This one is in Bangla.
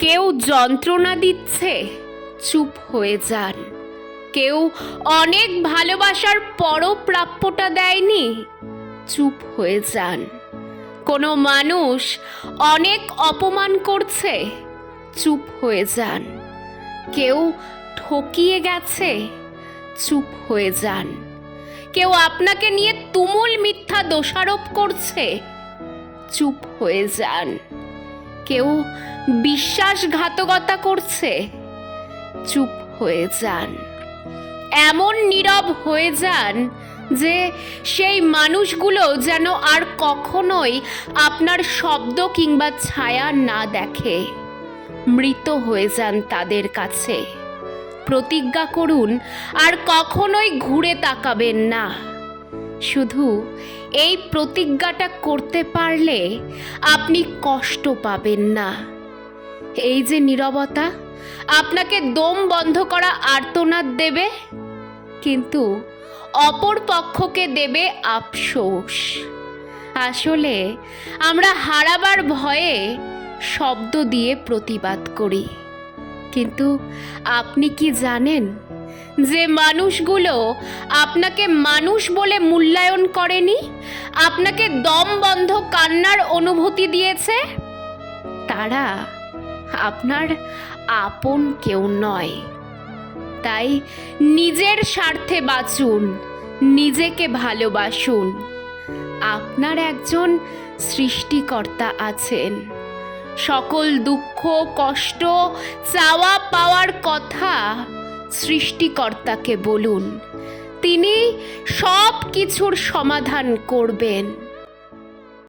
কেউ যন্ত্রণা দিচ্ছে, চুপ হয়ে যান। কেউ অনেক ভালোবাসার পরও প্রাপ্যটা দেয়নি, চুপ হয়ে যান। কোনো মানুষ অনেক অপমান করছে, চুপ হয়ে যান। কেউ ঠকিয়ে গেছে, চুপ হয়ে যান। কেউ আপনাকে নিয়ে তুমুল মিথ্যা দোষারোপ করছে, চুপ হয়ে যান। কেউ বিশ্বাসঘাতকতা করছে, চুপ হয়ে যান। এমন নীরব হয়ে যান যে সেই মানুষগুলো যেন আর কখনোই আপনার শব্দ কিংবা ছায়া না দেখে। মৃত হয়ে যান তাদের কাছে। প্রতিজ্ঞা করুন আর কখনোই ঘুরে তাকাবেন না। শুধু এই প্রতিজ্ঞাটা করতে পারলে আপনি কষ্ট পাবেন না। এই যে নীরবতা আপনাকে দম বন্ধ করা আর্তনাদ দেবে, কিন্তু অপর পক্ষকে দেবে আফসোস। আসলে আমরা হারাবার ভয়ে শব্দ দিয়ে প্রতিবাদ করি, কিন্তু আপনি কি জানেন যে মানুষগুলো আপনাকে মানুষ বলে মূল্যায়ন করেনি, আপনাকে দম বন্ধ কান্নার অনুভূতি দিয়েছে? তারা আপনার আপন কেউ নয়। তাই নিজের স্বার্থে বাঁচুন, নিজেকে ভালোবাসুন। আপনার একজন সৃষ্টিকর্তা আছেন। সকল দুঃখ, কষ্ট, চাওয়া পাওয়ার কথা সৃষ্টিকর্তাকে বলুন। তিনি সব কিছুর সমাধান করবেন।